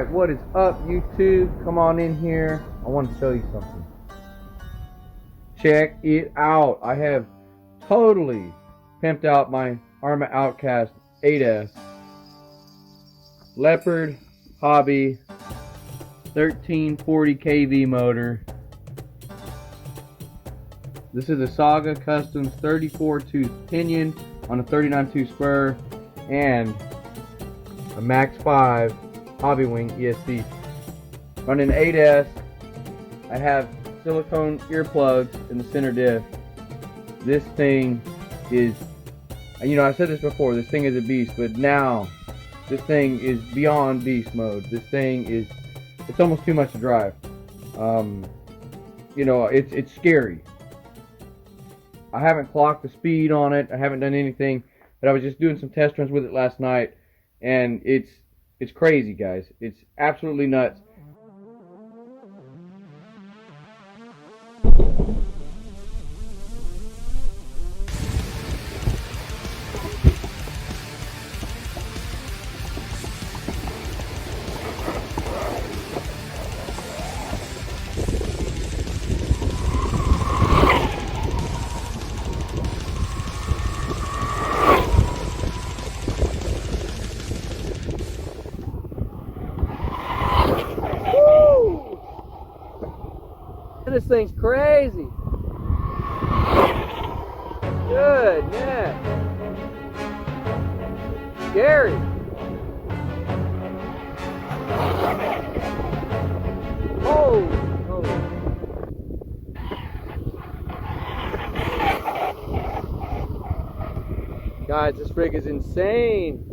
Alright, what is up, YouTube? Come on in here. I want to show you something. Check it out. I have totally pimped out my Arrma Outcast 8S Leopard Hobby 1340 kV motor. This is a Saga Customs 34 tooth pinion on a 39 tooth spur and a Max 5 Hobby Wing ESC. Running 8S. I have silicone earplugs in the center diff. This thing is, I said this before, this thing is a beast, but now this thing is beyond beast mode. This thing is, it's almost too much to drive. It's scary. I haven't clocked the speed on it. I haven't done anything, but I was just doing some test runs with it last night, and it's crazy, guys. It's absolutely nuts. This thing's crazy. Goodness. Scary. Oh. Guys, this rig is insane.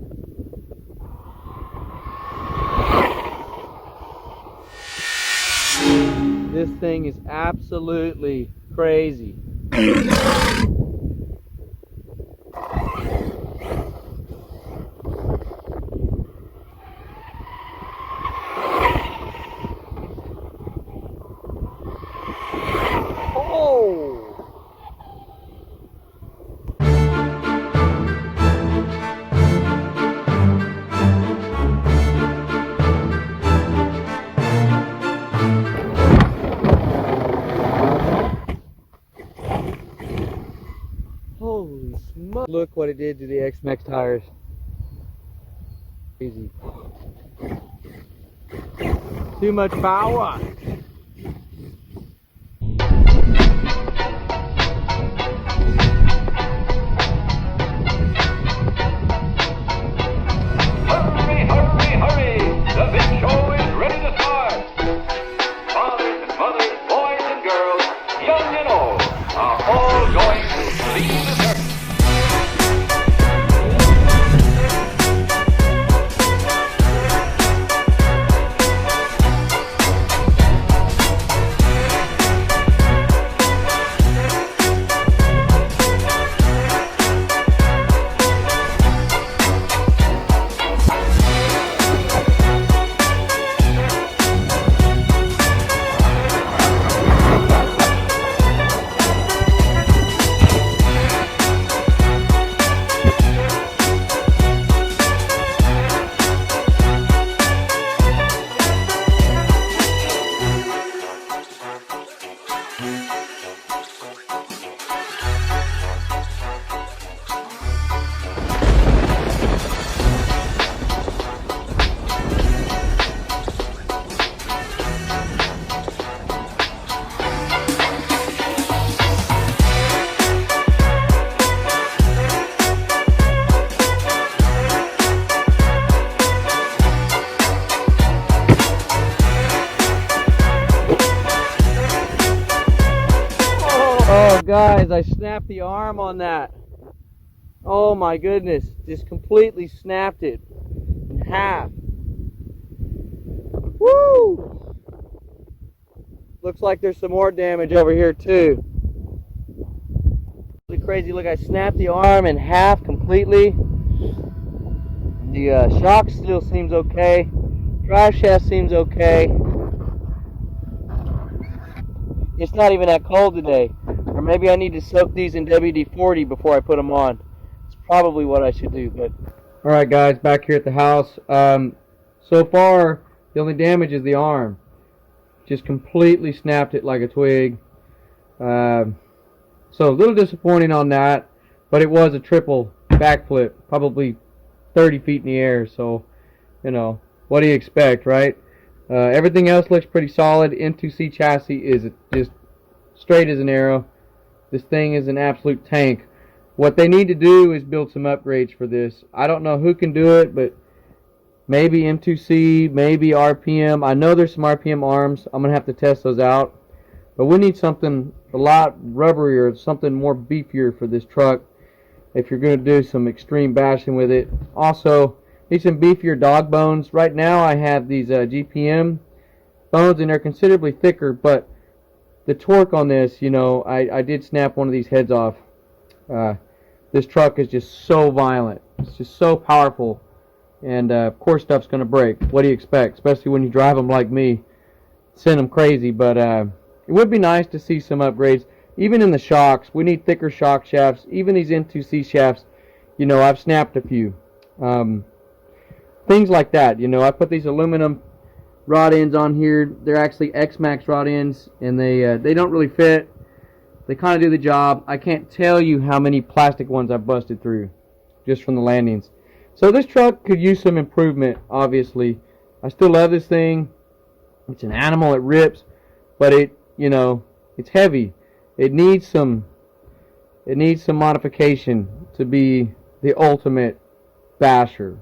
This thing is absolutely crazy. Oh! Holy smoke. Look what it did to the X-Max tires. Crazy. Too much power. Hurry, hurry, hurry! The big show is ready to start. Fathers and mothers, boys and girls, young and old, are all going to leave the circus. Oh guys, I snapped the arm on that. Oh my goodness, just completely snapped it in half. Woo! Looks like there's some more damage over here too. Really crazy, look, I snapped the arm in half completely. The shock still seems okay. Drive shaft seems okay. It's not even that cold today. Or maybe I need to soak these in WD-40 before I put them on. It's probably what I should do. But alright guys, back here at the house. So far, The only damage is the arm. Just completely snapped it like a twig. So a little disappointing on that, but it was a triple backflip, probably 30 feet in the air. So, you know, what do you expect, right? Everything else looks pretty solid. M2C chassis is just straight as an arrow. This thing is an absolute tank. What they need to do is build some upgrades for this. I don't know who can do it, but maybe M2C, maybe RPM. I know there's some RPM arms. I'm going to have to test those out. But we need something a lot rubberier, something more beefier for this truck if you're going to do some extreme bashing with it. Also, need some beefier dog bones. Right now I have these GPM bones, and they're considerably thicker, but the torque on this, you know, I did snap one of these heads off. This truck is just so violent. It's just so powerful. And of course stuff's going to break. What do you expect? Especially when you drive them like me. Send them crazy. But it would be nice to see some upgrades. Even in the shocks. We need thicker shock shafts. Even these M2C shafts. You know, I've snapped a few. Things like that. You know, I put these aluminum rod ends on here. They're actually X-Max rod ends. And they don't really fit. They kind of do the job. I can't tell you how many plastic ones I've busted through just from the landings. So this truck could use some improvement, obviously. I still love this thing. It's an animal, it rips, but it, you know, it's heavy. It needs some modification to be the ultimate basher.